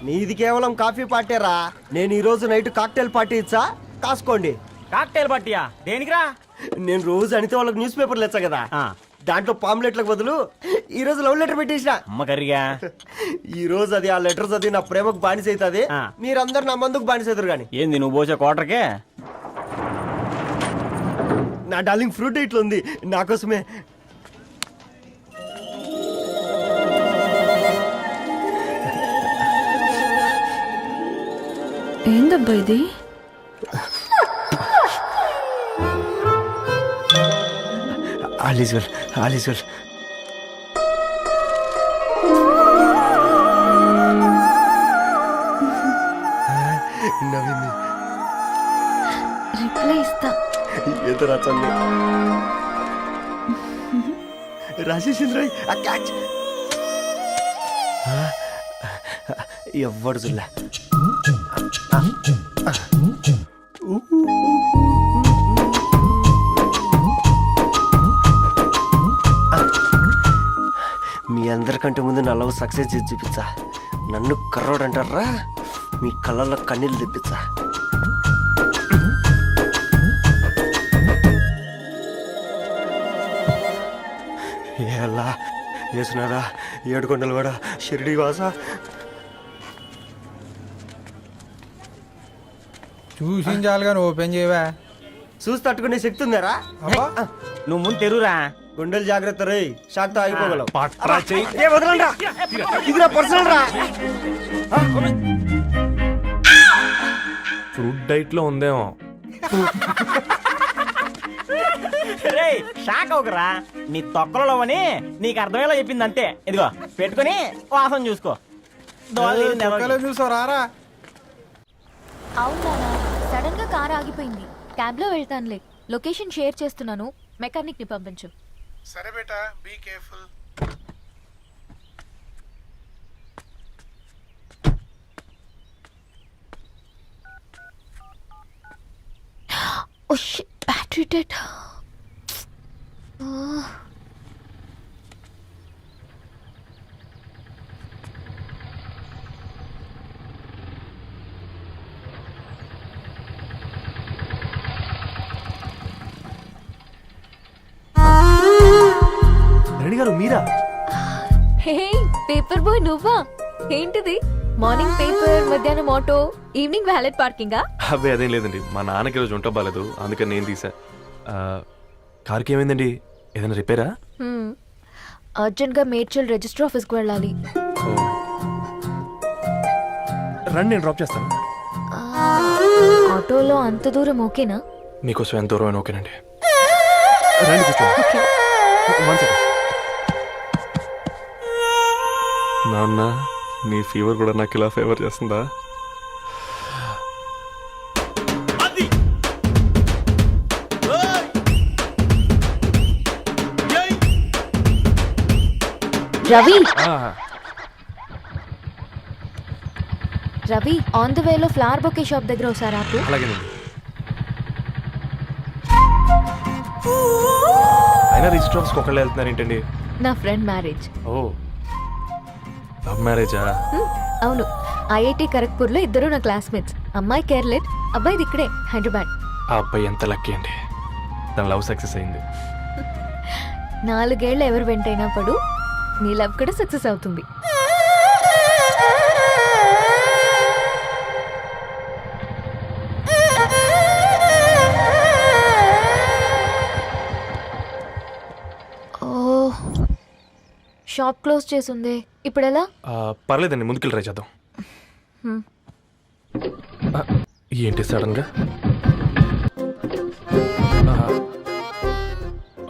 నీది కేవలం కాఫీ పార్టీరా. నేను ఈ రోజు నైట్ కాక్టైల్ పార్టీ ఇచ్చా, కాసుకోండి. కాక్టైల్ పార్టీయా? దేనికిరా? నేను రోజు అనితే వాళ్ళకి న్యూస్ పేపర్లు ఇచ్చా కదా, దాంట్లో పాంప్లెట్లకు బదులు ఈ రోజు లవ్ లెటర్ పెట్టేసిన. అమ్మ కర్రీగా ఈ రోజు అది ఆ లెటర్ చదివి నా ప్రేమకు బానిస అవుతుంది, మీరందరు నా మందుకు బానిస అవుతారు. కానీ ఏంది నువ్వు పోసే కోటర్కే? నా డార్లింగ్ ఫ్రూట్ ఇట్లా ఉంది నా కోసమే. ఏందబ్బా ఇది? All is well, all is well. నవ్వింది. రిప్లై ఇస్తా. ఏదో రాచండి రాజేసింద్ర క్యాచ్. ఎవ్వడు చూడలే. మీ అందరికంటే ముందు నా లవ్ సక్సెస్ చేసి చూపించా. నన్ను కర్రోడు అంటారా, మీ కళ్ళల్లో కన్నీళ్ళు తెప్పించా. ఎలా వేసినారా ఏడుకొండలు కూడా షిరిడి వాస. చూసించాలి కానీ ఓపెన్ చేయవా? చూసి తట్టుకునే శక్తి ఉందారా? నువ్వు ముందు తెరురా. గుండెలు జాగ్రత్త రే, షాక్ తో ఆగిపోగలవు. ఫ్రూట్ డైట్ లో ఉందేమో. రేయ్ షాక్ అవుకరా, నీ తొక్కలలో అని నీకు అర్థమయ్యేలా చెప్పింది అంతే. ఇదిగో పెట్టుకుని వాసన చూసుకో. చూసావు రారా? అవునా, సడన్ గా కార్ ఆగిపోయింది. క్యాబ్ లో వెళ్తానులే. లొకేషన్ షేర్ చేస్తున్నాను, మెకానిక్ ని పంపించు. సరే బేటా, be careful. Oh shit, battery dead. Reddy గారు మీరా? హే పేపర్ బాయ్, నువ్వా? ఏంటిది? మార్నింగ్ పేపర్, మధ్యాహ్నం ఆటో, ఈవినింగ్ వ్యాలెట్ పార్కింగా? అబ్బే అదేం లేదండి, మా నాన్నకి రోజు ఉంట బాగాలేదు, అందుకని నేను తీసా. కార్కి ఏమైందండి? ఏదైనా రిపేరా? అర్జెంట్ గా మేడ్చల్ రిజిస్టర్ ఆఫీస్ కు వెళ్ళాలి. రండి, నేను డ్రాప్ చేస్తాను. ఆటోలో అంత దూరం ఓకేనా? మీకోసం ఎంత దూరం అయినా ఓకేనండి. రండి కూర్చోండి. One second. నాన్న, నీ ఫీవర్ కూడా నాకు ఇలా ఫేవర్ చేస్తుందా? రవి, రవి ఆన్ ద వేలో ఫ్లవర్ బొకే షాప్ దగ్గర ఒకసారి ఆపు. అలాగేనండి. అయినా రిజిస్టర్ ఆఫీస్కి ఒకళ్ళు వెళ్తున్నారు ఏంటండి? నా ఫ్రెండ్ మ్యారేజ్. ఓ, లవ్ మ్యారేజా? అవును, ఐఐటి ఖరగ్పూర్ లో ఇద్దరు నా క్లాస్మేట్స్. అమ్మాయి కేర్లెట్, అబ్బాయిది ఇక్కడే హైదరాబాద్. ఆ అబ్బాయి ఎంత లక్కీ అండి, తన లవ్ సక్సెస్ అయింది. 4 ఏళ్ళు ఎవరు వెంటైనా పడు, నీ లవ్ కూడా సక్సెస్ అవుతుంది. షాప్ క్లోజ్ చేసింది, ఇప్పుడు ఎలా? పర్లేదండి, ముందుకెళ్ళి ట్రై చేద్దాం. ఏంటి సడన్ గా?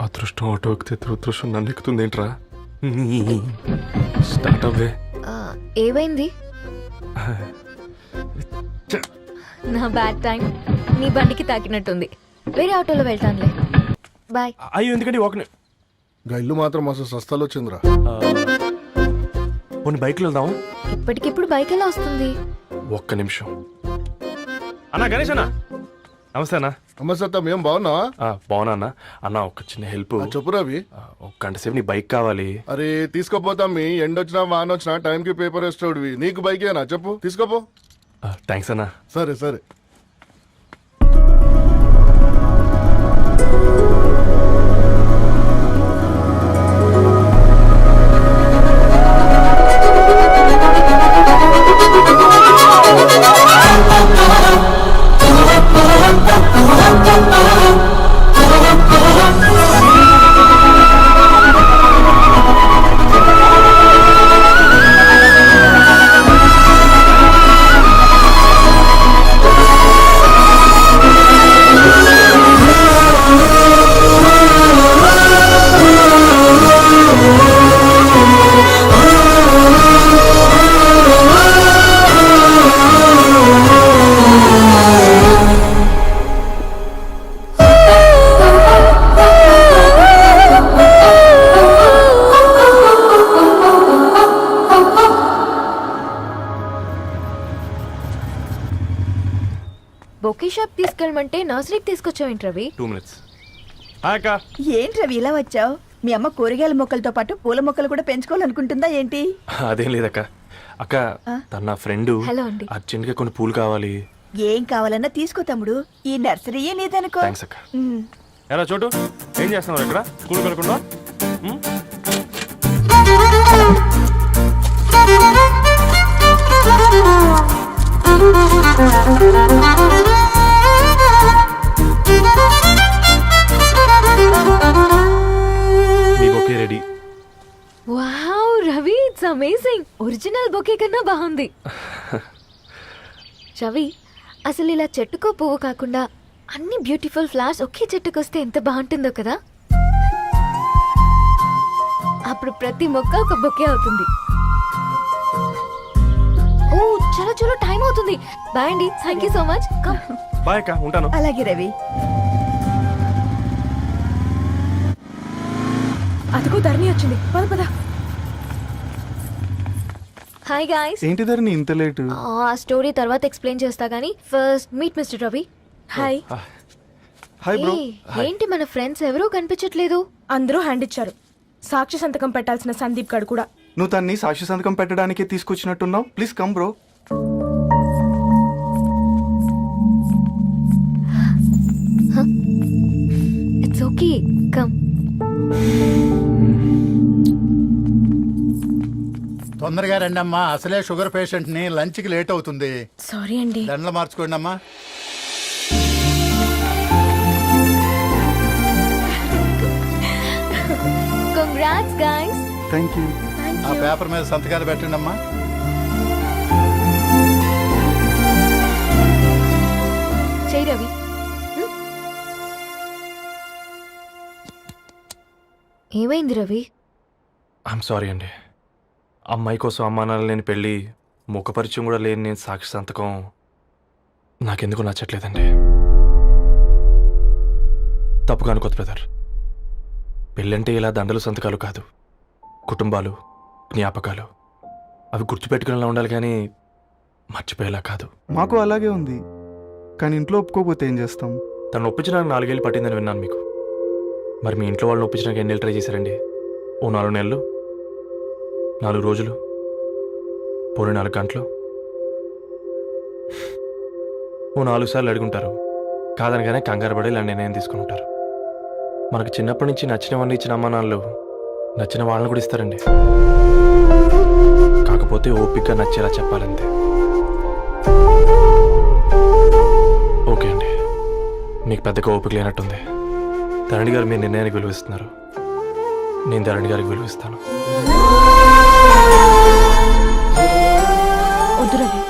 అదృష్టం ఆటో ఎక్కితే దురదృష్టం నన్ను ఎక్కుతుంది ఏంట్రా? స్టార్ట్ అవ్వే. ఏమైంది? నా బ్యాడ్ టైం నీ బండికి తాకినట్టుంది. వేరే ఆటోలో వెళ్తానులే, బాయ్. అయ్యో ఎందుకండి ఒక ఇల్లు మాత్రం అసలు సస్తాలో వచ్చిందిరా. కొన్ని బైక్లో వెళ్దాం. ఇప్పటికిప్పుడు బైక్ ఎలా వస్తుంది? ఒక్క నిమిషం అన్నా. గణేష్ అన్నా, నమస్తే అన్నా. నమస్తే ఏం బాగున్నావా? బాగున్నా అన్న. అన్న ఒక చిన్న హెల్ప్. చెప్పు రవి. ఒక గంట సేపు నీ బైక్ కావాలి. అరే తీసుకోపోతాం, మీ ఎండొచ్చినా వానొచ్చినా టైంకి పేపర్ వేస్తాడువి. నీకు బైకేనా? చెప్పు, తీసుకోపో. థ్యాంక్స్ అన్న. సరే సరే. బొకే షాప్ తీసుకెళ్ళమంటే నర్సరీకి తీసుకొచ్చావేంటి రవి? 2 minutes. హాయ్ అక్క. ఏంటి రవి ఇలా వచ్చావు? మీ అమ్మ కూరగాయల మొక్కలతో పాటు పూల మొక్కలు కూడా పెంచుకోవాలనుకుంటుందా ఏంటి? అదేం లేదక్క. అక్క తన నా ఫ్రెండ్. హలో అండి. అర్జెంట్ గా కొన్ని పూలు కావాలి. ఏం కావాలన్నా తీసుకో తమ్ముడు, ఈ నర్సరీయే నీదనుకో. థ్యాంక్స్ అక్క. ఎలా చోటు ఏం చేస్తున్నావు ఇక్కడ? స్కూల్ కలకుండా మీ bouquet ready. Wow Ravi, it's amazing. Original bouquet కన్నా బాగుంది. రవి, అసలు ఇలా చెట్టుకో పువ్వు కాకుండా అన్ని బ్యూటిఫుల్ ఫ్లవర్స్ ఒకే చెట్టుకు వస్తే ఎంత బాగుంటుందో కదా. అప్పుడు ప్రతి మొక్క ఒక బొకే అవుతుంది. ఓ చలో చలో, టైం అవుతుంది. బాయ్ అండి, thank you so much. Come. Bye అక్క, ఉంటాను. అలాగే రవి. అదిగో ధరణి వచ్చింది, పద పద. Hi guys. ఏంటి ధరణి ఇంత లేట్? ఆ స్టోరీ తర్వాత ఎక్స్ప్లెయిన్ చేస్తా గానీ first meet mister Ravi. Hi. Hi bro. ఏంటి మన ఫ్రెండ్స్ ఎవరూ కనిపించట్లేదు? అందరూ హ్యాండ్ ఇచ్చారు. సాక్షి సంతకం పెట్టాల్సిన సందీప్ గడు కూడా. నువ్వు తన్ని సాక్షి సంతకం పెట్టడానికే తీసుకొచ్చినట్టున్నావు. Please come bro. It's okay, come. తొందరగా రండి అమ్మా, అసలే షుగర్ పేషెంట్ ని, లంచ్ కి లేట్ అవుతుంది. సారీ అండి. దండలు మార్చుకోండి అమ్మా. Congrats guys. Thank you. ఆ పేపర్ మీద సంతకాలు పెట్టండి అమ్మా. చెయ్యి రవి. ఏమైంది రవి? ఐఎమ్ సారీ అండి. అమ్మాయి కోసం అమ్మానాలు లేని పెళ్ళి, ముఖ పరిచయం కూడా లేని నేను సాక్షి సంతకం నాకెందుకు నచ్చట్లేదండి. తప్పుగా అనుకోదు బ్రదర్. పెళ్ళంటే ఇలా దండలు సంతకాలు కాదు, కుటుంబాలు, జ్ఞాపకాలు. అవి గుర్తుపెట్టుకునేలా ఉండాలి కానీ మర్చిపోయేలా కాదు. మాకు అలాగే ఉంది, కానీ ఇంట్లో ఒప్పుకోకపోతే ఏం చేస్తాం? తను ఒప్పించడానికి 4 ఏళ్ళు పట్టిందని విన్నాను మీకు. మరి మీ ఇంట్లో వాళ్ళని ఒప్పించడానికి ఎన్ని ఏళ్ళు ట్రై చేశారండి? ఓ 4 నెలలు, 4 రోజులు, పోనీ 4 గంటలు, ఓ 4 సార్లు అడుగుంటారు. కాదనగానే కంగారు పడి ఇలా నిర్ణయం తీసుకుని ఉంటారు. మనకు చిన్నప్పటి నుంచి నచ్చినవన్నీ ఇచ్చిన అమ్మ నాన్నలు నచ్చిన వాళ్ళని కూడా ఇస్తారండి. కాకపోతే ఓపికగా నచ్చేలా చెప్పాలంతే. ఓకే అండి, మీకు పెద్దగా ఓపిక లేనట్టుంది. ధరణి గారు మీ నిర్ణయానికి విలువిస్తున్నారు, నేను ధరణి గారికి విలువిస్తాను. వద్దు రవి.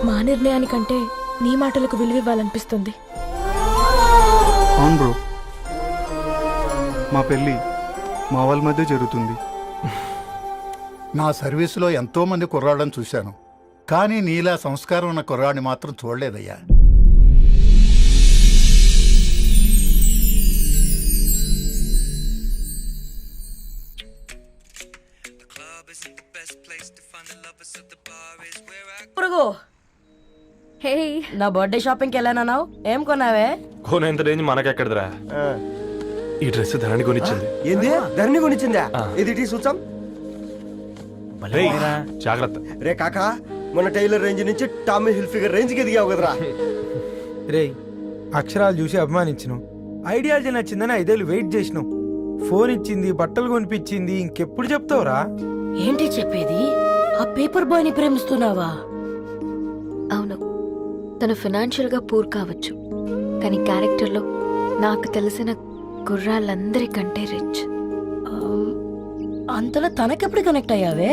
మా నిర్ణయానికంటే నీ మాటలకు విలువ ఇవ్వాలనిపిస్తుంది. అవును బ్రో, మా పెళ్ళి మా వాళ్ళ మధ్య జరుగుతుంది. నా సర్వీసులో ఎంతో మంది కుర్రాళ్ళని చూశాను, కానీ నీలా సంస్కారం ఉన్న కుర్రాడిని మాత్రం చూడలేదయ్యా. పురుగు హే నా బర్త్డే షాపింగ్కి వెళ్ళానన్నావు ఏం కొన్నావే కోనేంత రేంజ్ మనకెక్కడదిరా ఈ డ్రెస్ ధరణి కొనిచ్చింది ఏంది ధరణి కొనిచ్చిందా ఇది చూసాం రేయ్, జాగ్రత్త. రే కాకా మన టైలర్ రేంజ్ నుంచి టామీ హిల్ఫిగర్ రేంజ్ కి ఎదిగావు కదరా. రేయ్ అక్షరాలు చూసి అభిమానించను, ఐడియాలజీ నచ్చిందని 5 ఏళ్ళు వెయిట్ చేసినావు. ఫోన్ ఇచ్చింది, బట్టలు కొనిపించింది, ఇంకెప్పుడు చెప్తావురా? ఏంటి చెప్పేది ఆ పేపర్ బాయ్ ని ప్రేమిస్తున్నావా అవును, తను ఫినాన్షియల్ గా పూర్ కావచ్చు, కానీ క్యారెక్టర్లో నాకు తెలిసిన గుర్రాలందరికంటే రిచ్. అంతలో తనకెప్పుడు కనెక్ట్ అయ్యావే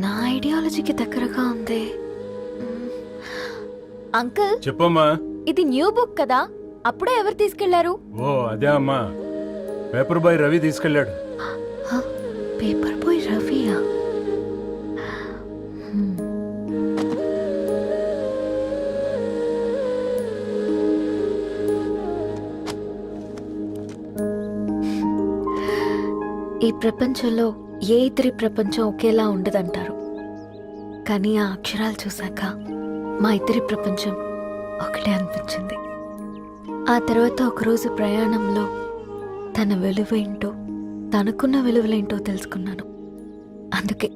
నా ఐడియాలజీకి దగ్గరగా ఉంది. అంకుల్ చెప్పమ్మా. ఇది న్యూ బుక్ కదా, అప్పుడే ఎవరు తీసుకెళ్లారు? ఓ అదే అమ్మా, పేపర్ బాయ్ రవి తీసుకెళ్ళాడు. పేపర్ బాయ్ రవియా? ఈ ప్రపంచంలో ఏ ఇద్దరి ప్రపంచం ఒకేలా ఉండదంటారు, కానీ ఆ అక్షరాలు చూశాక మా ఇద్దరి ప్రపంచం ఒకటే అనిపించింది. ఆ తర్వాత ఒకరోజు ప్రయాణంలో తన విలువేంటో, తనకున్న విలువలేంటో తెలుసుకున్నాను. అందుకే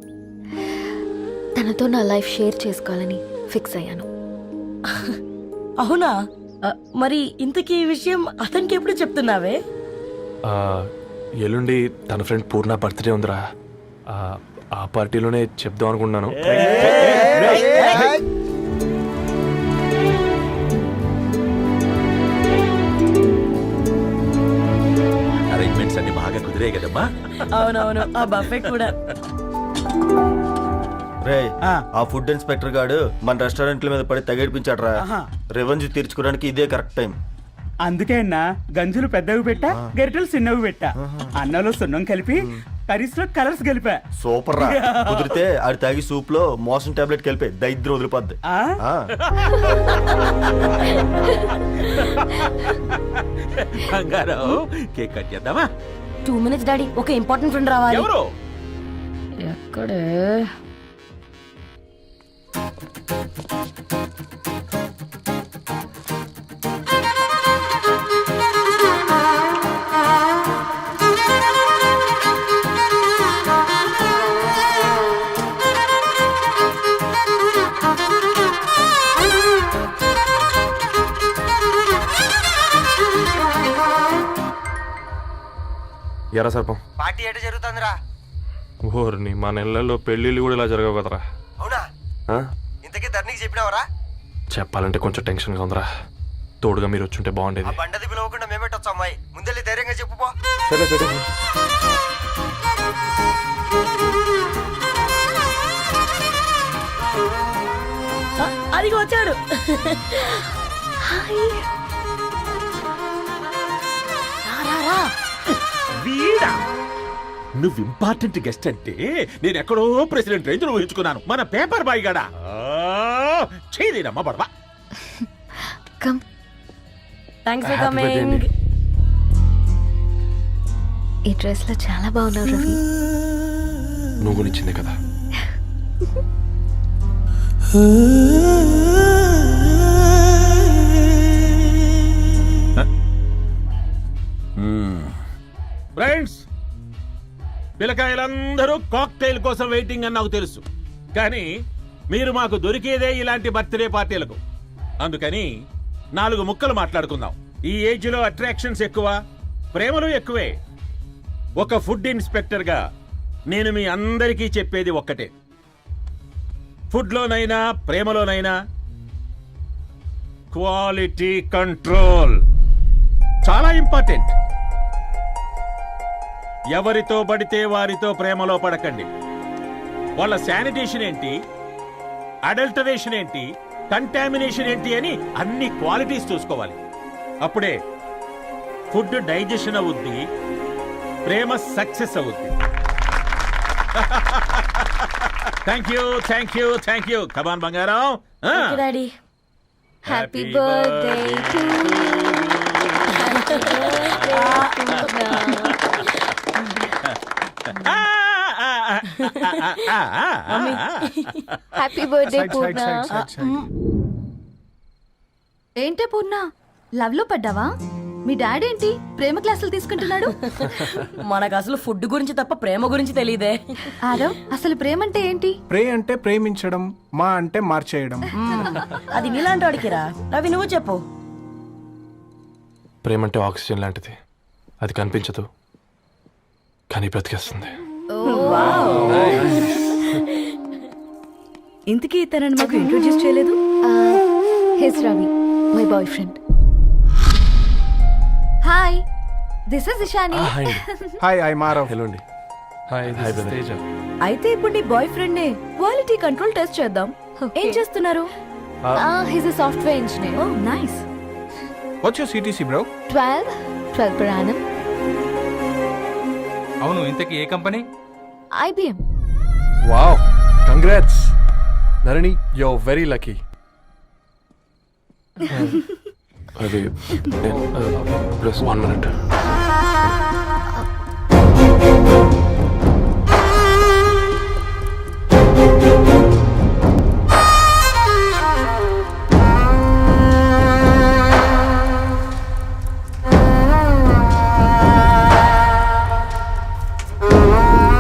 తనతో నా లైఫ్ షేర్ చేసుకోవాలని ఫిక్స్ అయ్యాను. అవునా మరి ఇంతకీ ఈ విషయం అతనికి ఎప్పుడు చెప్తున్నావే ఆ, ఎల్లుండి తన ఫ్రెండ్ పూర్ణ బర్త్డే ఉందిరా. ఆ పార్టీలోనే చెప్దాం అనుకుంటున్నాను. అరేంజ్మెంట్స్ అన్ని బాగా కుదిరే కదమ్మా. అవునవును, ఆ బఫే కూడా. రే ఆ ఫుడ్ ఇన్స్పెక్టర్ గాడు మన రెస్టారెంట్ల మీద పడి తగేడిపించాడు రా. రెవెన్యూ తీర్చుకోవడానికి ఇదే కరెక్ట్ టైం. అందుకే అన్న గంజులు పెద్దవి పెట్టా, గరిటెలు చిన్నవి పెట్టా, అన్నంలో సున్నం కలిపి కర్రీస్ లో కలర్స్ కలిపా. సూపర్ రా. కుదిరితే ఆడి తాగి సూప్ లో మోషన్ టాబ్లెట్ కలిపే దైద్యం వదిలిపోద్ది. కేక్ కట్ చేద్దామా? 2 minutes డాడీ, ఒక ఇంపార్టెంట్ ఫ్రెండ్ రావాలి. ఎవరు? ఎక్కడే ఎరా సర్పం, పార్టీ ఎట జరుగుతుందిరా? ఓర్ని మా నెలల్లో పెళ్ళిళ్ళు కూడా ఇలా జరగవు కదరా. అవునా? ఆ? ఇంతకీ ధరణికి చెప్పినావరా? చెప్పాలంటే కొంచెం టెన్షన్గా ఉందిరా. తోడుగా మీరు వచ్చుంటే ఆ బాగుండేది. బండది పిలవకుండా మేమేటొచ్చా అమ్మాయి? ముందెళ్ళి ధైర్యంగా చెప్పుపో. సరే సరే. అదిగో వచ్చాడు. వీడా? నువ్వు ఇంపార్టెంట్ గెస్ట్ అంటే నేను ఎక్కడో ప్రెసిడెంట్ రేంజ్ ఊహించుకున్నాను. మన పేపర్ బాయ్ గడా చేయలేనమ్మా బడవా. Come. Thanks for Happy birthday coming. అండి. ఈ డ్రెస్ లో చాలా బాగున్నావు రవి. నువ్వు కొనిచ్చిందే కదా. ఫ్రెండ్స్, పిల్లకాయలందరూ కాక్టైల్ కోసం వెయిటింగ్ అని నాకు తెలుసు, కానీ మీరు మాకు దొరికేదే ఇలాంటి బర్త్డే పార్టీలకు. అందుకని 4 ముక్కలు మాట్లాడుకుందాం. ఈ ఏజ్ లో అట్రాక్షన్స్ ఎక్కువ, ప్రేమలు ఎక్కువే. ఒక ఫుడ్ ఇన్స్పెక్టర్ గా నేను మీ అందరికీ చెప్పేది ఒక్కటే, ఫుడ్ లోనైనా ప్రేమలోనైనా క్వాలిటీ కంట్రోల్ చాలా ఇంపార్టెంట్. ఎవరితో పడితే వారితో ప్రేమలో పడకండి. వాళ్ళ శానిటేషన్ ఏంటి, అడల్టరేషన్ ఏంటి, కంటామినేషన్ ఏంటి అని అన్ని క్వాలిటీస్ చూసుకోవాలి. అప్పుడే ఫుడ్ డైజెషన్ అవుద్ది, ప్రేమ సక్సెస్ అవుద్ది. Thank you thank you thank you. Come on బంగారం. Daddy happy birthday to happy birthday Purna. ఏంటే పూర్ణ లవ్ లో పడ్డావా? మీ డాడీ ఏంటి ప్రేమ క్లాసులు తీసుకుంటున్నాడు? మనకు అసలు ఫుడ్ గురించి తప్ప ప్రేమ గురించి తెలియదే. ఆరవ్ అసలు ప్రేమ అంటే ఏంటి? ప్రే అంటే ప్రేమించడం, మా అంటే మార్చేయడం. అది నీలాంటి వాడికిరా. రవి నువ్వు చెప్పు. ప్రేమంటే ఆక్సిజన్ లాంటిది. అది కనిపించదు కానీ బ్రతికేస్తుంది. ఇంతకీ తనని మాకు ఇంట్రొడ్యూస్ చేయలేదు. He's Ravi, my boy friend. Hi, this is Ishani. Hi, I మారవ్. హలో అండి. హాయ్ తేజ. అయితే ఇప్పుడు నీ బాయ్ ఫ్రెండ్ నే క్వాలిటీ కంట్రోల్ టెస్ట్ చేద్దాం. ఏం చేస్తున్నారు? He's a software engineer. Oh nice. What's your CTC bro? 12 per annum. అవును, ఇంతకీ ఏ కంపెనీ? IBM. Wow, congrats Narani, you are very lucky. అది ప్లస్ 1 minute.